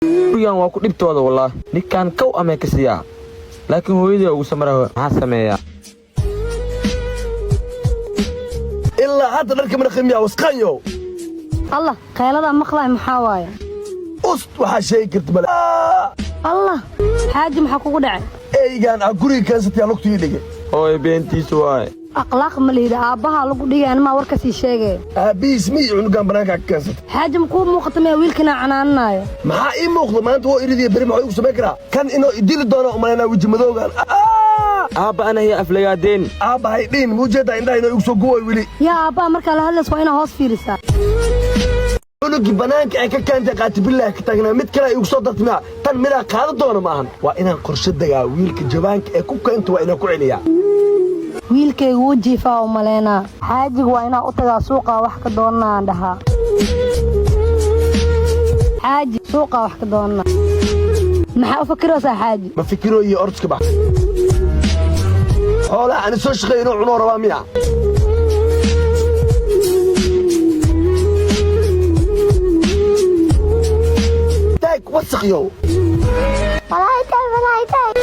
gurigan waa ku dhibtooda wallah ninkan kow ama ka siyaa laakiin hooyadii ugu samarayo maxaa sameeyaa ilaa hadda dharka mana qiimiyaa wasqaanyo الله قيلada maqlay maxaa waaye ust waxa shay karta bal الله حاجه maxaa kugu dhacay eeygan guriga kaasatay lugtii dhigay oo beentiisu waay akhlaaq ma leeyahay aabaha lagu dhigay ma warka si sheegay aabiis mi cunugan banaanka ka kaasatay حاجه ku muuqata ma wiilkana canaananayo maxaa ii muuqdo maanta oo iridii bari maxay ugu sameyn karaa kan inoo idili doono umalena wajhi madoogan aaba ana hiya aflagaadeen aaba hay dhin mujeeda indhaha inoo igu soo guway wili ya aaba marka la hadlays waa ina hoos fiirisaa cunugi banaanka ay ka kaantay qaati billaah ka taagnaa mid kale igu soo dartmaa tan midaa qaada doona maahan waa inaan qorshe dagaa wiilka jabaanka ee ku keento waa inaan ku celiyaa wiilkaygu wuu jiifaa u maleynaa xaajigu waa inaan u tagaa suuqa wax ka doonaan dhahaa xaaji suuqa wax ka doona maxaa u fikiraysaa xaaji ma fikiro iyo orska bax xoolaha aan soo shaqeeyno cuno rabaa miya taag wasaqyo malaaytay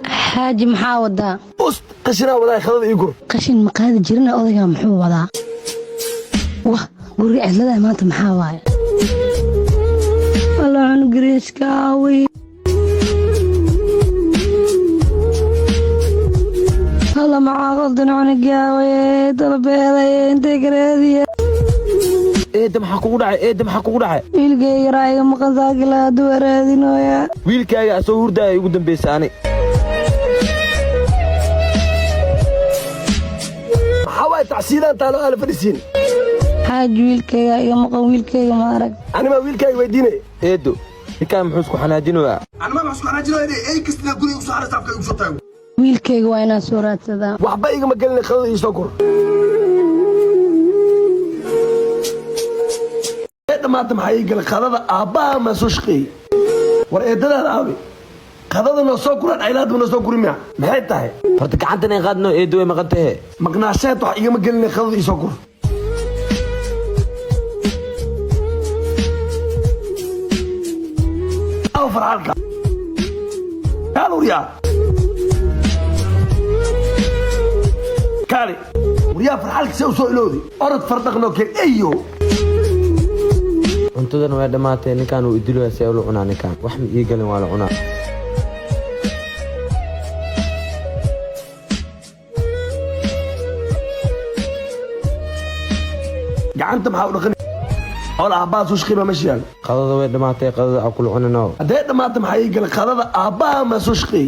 حاجي maxaa wadaa ust qashina wadaa khadada ii gur qashin ma qaadi jirna odayga muxuu wadaa wah guriga cidlada maanta maxaa waaye Allah anu gariiska way Allah macaaqadan aniga way dalbeeday intee gareediya maxaa kugu dhacay wiilkayga raayga maqan saakila duwaraadinooya wiilkaaga asoo hurdaaya ugu dambaysaanay حواي تعسيدان تالو أنا فريسين حاج ويلكيغا إيغا مقن ويلكيغا ما أرق أنا ما ويلكيغا ويديني إيدو كان محوسكو حناجينوها أنا ما محوسكو حناجينوها أي كستنا قولي وصحارة تعبك يوصل تايو ويلكيغا واينا سورات سدا وحبا إيغا ما قلنا خلو يسوكر إيدا ما تم حقيقة لخلادة أباها ما سوشقي ورأيدا لا أبي خلادة نسوكران عيلاد ونسوكرين مياه محيط تاهي horta gacantana qaadno eedo way maqantay maqnaasheed wax igama gelin khadad ii soo gur aw farxalka kaali wariyaa farxalka see u soo iloodi orod fardaqno keen eyo cuntadan way dhamaatay ninkan uu idilo si uu cunaa ninkan wax ma ii galin waa la cunaa gacanta maxaa u dhaqan xoolo aabbaha soo shaqeey baa meesha yaal qadada way dhamaatay qadada aqul cunano haddee dhamaata maxaa ii gala qadada aabbaha ma soo shaqeey